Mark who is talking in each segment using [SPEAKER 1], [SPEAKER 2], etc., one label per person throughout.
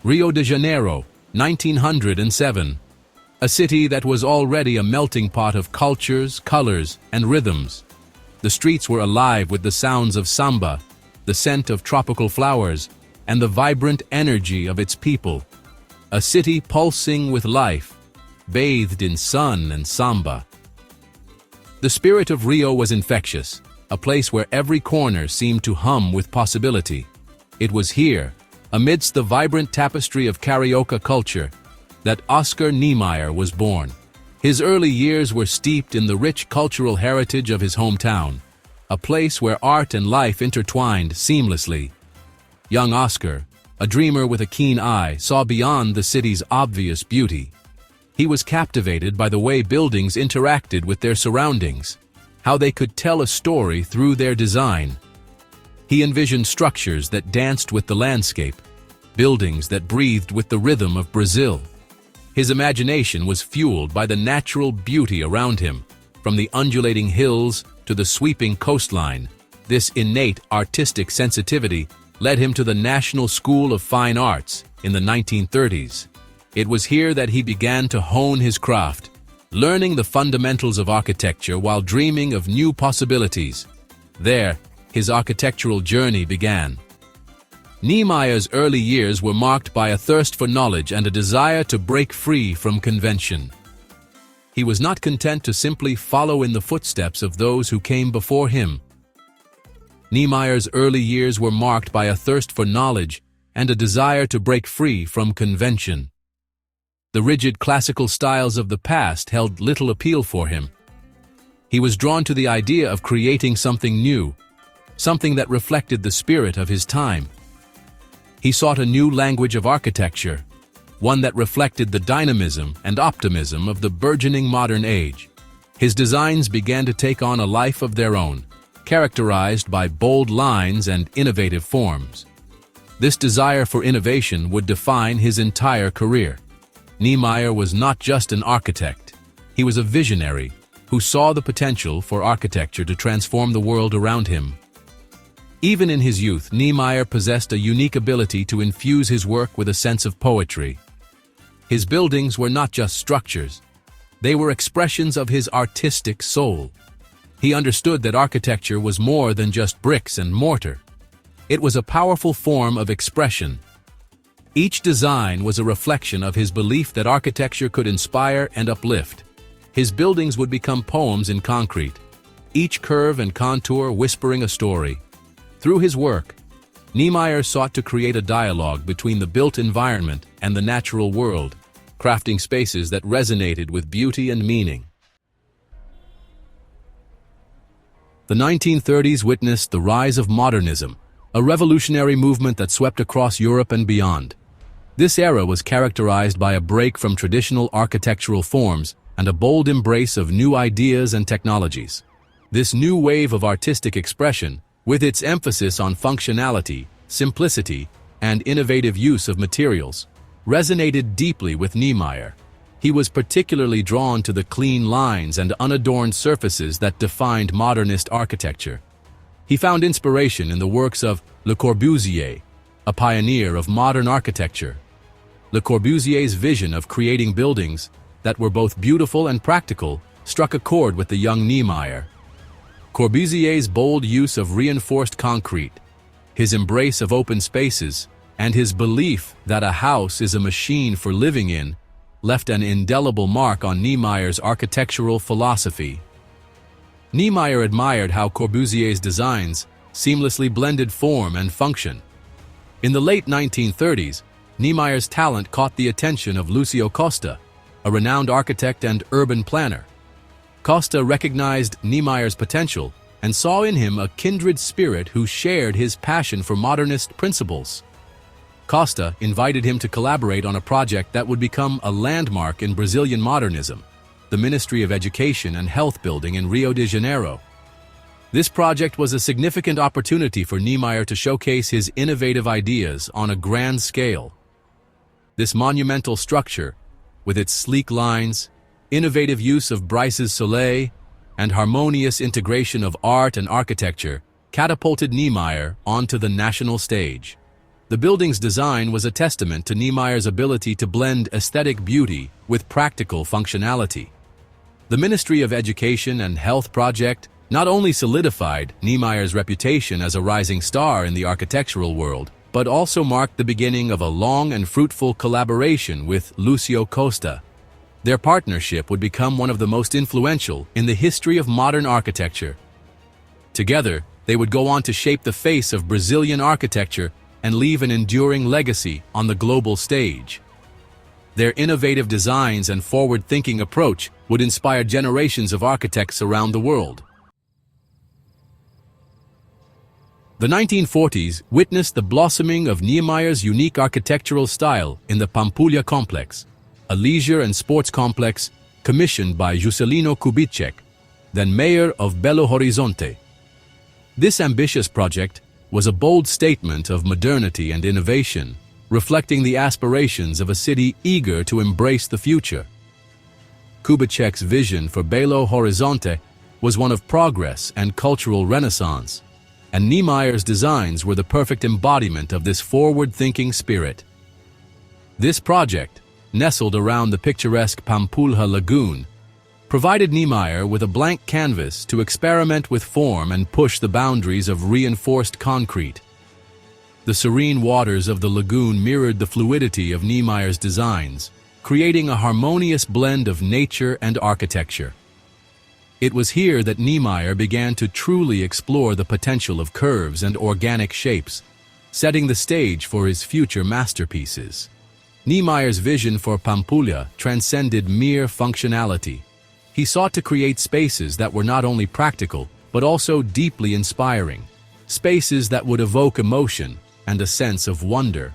[SPEAKER 1] Rio de Janeiro, 1907. A city that was already a melting pot of cultures, colors, and rhythms. The streets were alive with the sounds of samba, the scent of tropical flowers, and the vibrant energy of its people. A city pulsing with life, bathed in sun and samba. The spirit of Rio was infectious, a place where every corner seemed to hum with possibility. It was here, amidst the vibrant tapestry of carioca culture, that Oscar Niemeyer was born. His early years were steeped in the rich cultural heritage of his hometown, a place where art and life intertwined seamlessly. Young Oscar, a dreamer with a keen eye, saw beyond the city's obvious beauty. He was captivated by the way buildings interacted with their surroundings, how they could tell a story through their design. He envisioned structures that danced with the landscape, buildings that breathed with the rhythm of Brazil. His imagination was fueled by the natural beauty around him, from the undulating hills to the sweeping coastline. This innate artistic sensitivity led him to the National School of Fine Arts in the 1930s. It was here that he began to hone his craft, learning the fundamentals of architecture while dreaming of new possibilities. There, his architectural journey began. Niemeyer's early years were marked by a thirst for knowledge and a desire to break free from convention. He was not content to simply follow in the footsteps of those who came before him. Niemeyer's early years were marked by a thirst for knowledge and a desire to break free from convention. The rigid classical styles of the past held little appeal for him. He was drawn to the idea of creating something new, something that reflected the spirit of his time. He sought a new language of architecture, one that reflected the dynamism and optimism of the burgeoning modern age. His designs began to take on a life of their own, characterized by bold lines and innovative forms. This desire for innovation would define his entire career. Niemeyer was not just an architect. He was a visionary who saw the potential for architecture to transform the world around him. Even in his youth, Niemeyer possessed a unique ability to infuse his work with a sense of poetry. His buildings were not just structures. They were expressions of his artistic soul. He understood that architecture was more than just bricks and mortar. It was a powerful form of expression. Each design was a reflection of his belief that architecture could inspire and uplift. His buildings would become poems in concrete, each curve and contour whispering a story. Through his work, Niemeyer sought to create a dialogue between the built environment and the natural world, crafting spaces that resonated with beauty and meaning. The 1930s witnessed the rise of modernism, a revolutionary movement that swept across Europe and beyond. This era was characterized by a break from traditional architectural forms and a bold embrace of new ideas and technologies. This new wave of artistic expression, with its emphasis on functionality, simplicity, and innovative use of materials, resonated deeply with Niemeyer. He was particularly drawn to the clean lines and unadorned surfaces that defined modernist architecture. He found inspiration in the works of Le Corbusier, a pioneer of modern architecture. Le Corbusier's vision of creating buildings that were both beautiful and practical struck a chord with the young Niemeyer. Corbusier's bold use of reinforced concrete, his embrace of open spaces, and his belief that a house is a machine for living in left an indelible mark on Niemeyer's architectural philosophy. Niemeyer admired how Corbusier's designs seamlessly blended form and function. In the late 1930s, Niemeyer's talent caught the attention of Lucio Costa, a renowned architect and urban planner. Costa recognized Niemeyer's potential and saw in him a kindred spirit who shared his passion for modernist principles. Costa invited him to collaborate on a project that would become a landmark in Brazilian modernism, the Ministry of Education and Health building in Rio de Janeiro. This project was a significant opportunity for Niemeyer to showcase his innovative ideas on a grand scale. This monumental structure, with its sleek lines, innovative use of Bryce's soleil, and harmonious integration of art and architecture, catapulted Niemeyer onto the national stage. The building's design was a testament to Niemeyer's ability to blend aesthetic beauty with practical functionality. The Ministry of Education and Health project not only solidified Niemeyer's reputation as a rising star in the architectural world, but also marked the beginning of a long and fruitful collaboration with Lucio Costa. Their partnership would become one of the most influential in the history of modern architecture. Together, they would go on to shape the face of Brazilian architecture and leave an enduring legacy on the global stage. Their innovative designs and forward-thinking approach would inspire generations of architects around the world. The 1940s witnessed the blossoming of Niemeyer's unique architectural style in the Pampulha complex, a leisure and sports complex commissioned by Juscelino Kubitschek, then mayor of Belo Horizonte. This ambitious project was a bold statement of modernity and innovation, reflecting the aspirations of a city eager to embrace the future. Kubitschek's vision for Belo Horizonte was one of progress and cultural renaissance, and Niemeyer's designs were the perfect embodiment of this forward-thinking spirit. This project, nestled around the picturesque Pampulha Lagoon, provided Niemeyer with a blank canvas to experiment with form and push the boundaries of reinforced concrete. The serene waters of the lagoon mirrored the fluidity of Niemeyer's designs, creating a harmonious blend of nature and architecture. It was here that Niemeyer began to truly explore the potential of curves and organic shapes, setting the stage for his future masterpieces. Niemeyer's vision for Pampulha transcended mere functionality. He sought to create spaces that were not only practical, but also deeply inspiring, spaces that would evoke emotion and a sense of wonder.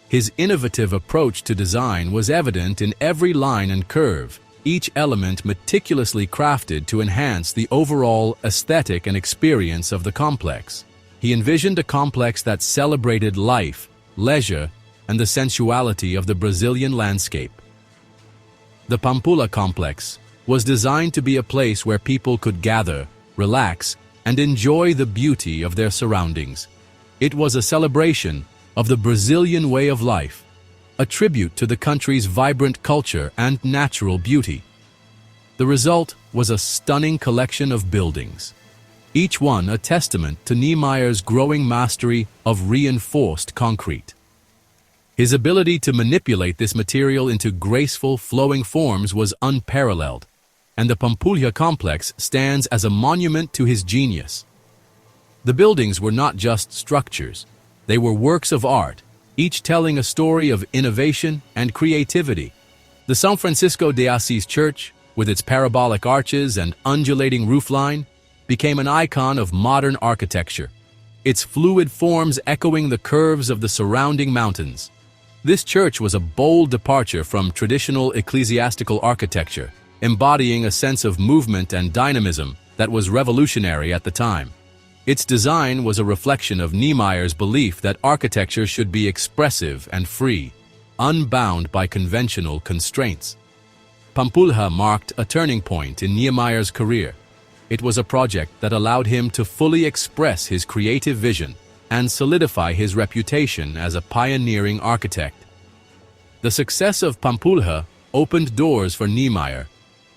[SPEAKER 1] His innovative approach to design was evident in every line and curve, each element meticulously crafted to enhance the overall aesthetic and experience of the complex. He envisioned a complex that celebrated life, leisure, and the sensuality of the Brazilian landscape. The Pampulha complex was designed to be a place where people could gather, relax, and enjoy the beauty of their surroundings. It was a celebration of the Brazilian way of life, a tribute to the country's vibrant culture and natural beauty. The result was a stunning collection of buildings, each one a testament to Niemeyer's growing mastery of reinforced concrete. His ability to manipulate this material into graceful, flowing forms was unparalleled, and the Pampulha complex stands as a monument to his genius. The buildings were not just structures, they were works of art, each telling a story of innovation and creativity. The São Francisco de Assis Church, with its parabolic arches and undulating roofline, became an icon of modern architecture, its fluid forms echoing the curves of the surrounding mountains. This church was a bold departure from traditional ecclesiastical architecture, embodying a sense of movement and dynamism that was revolutionary at the time. Its design was a reflection of Niemeyer's belief that architecture should be expressive and free, unbound by conventional constraints. Pampulha marked a turning point in Niemeyer's career. It was a project that allowed him to fully express his creative vision and solidify his reputation as a pioneering architect. The success of Pampulha opened doors for Niemeyer,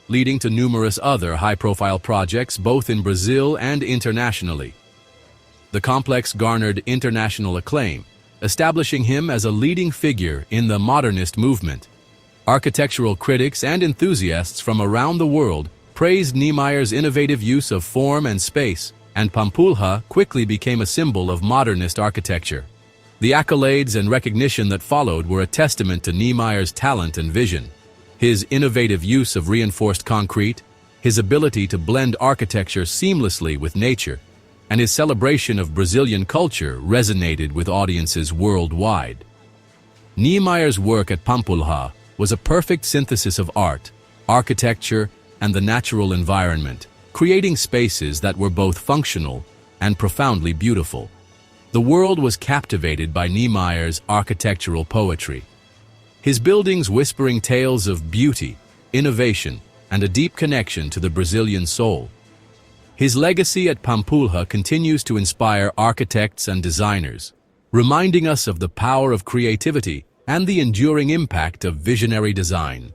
[SPEAKER 1] leading to numerous other high-profile projects both in Brazil and internationally. The complex garnered international acclaim, establishing him as a leading figure in the modernist movement. Architectural critics and enthusiasts from around the world praised Niemeyer's innovative use of form and space, and Pampulha quickly became a symbol of modernist architecture. The accolades and recognition that followed were a testament to Niemeyer's talent and vision. His innovative use of reinforced concrete, his ability to blend architecture seamlessly with nature, and his celebration of Brazilian culture resonated with audiences worldwide. Niemeyer's work at Pampulha was a perfect synthesis of art, architecture, and the natural environment, creating spaces that were both functional and profoundly beautiful. The world was captivated by Niemeyer's architectural poetry. His buildings whispering tales of beauty, innovation, and a deep connection to the Brazilian soul. His legacy at Pampulha continues to inspire architects and designers, reminding us of the power of creativity and the enduring impact of visionary design.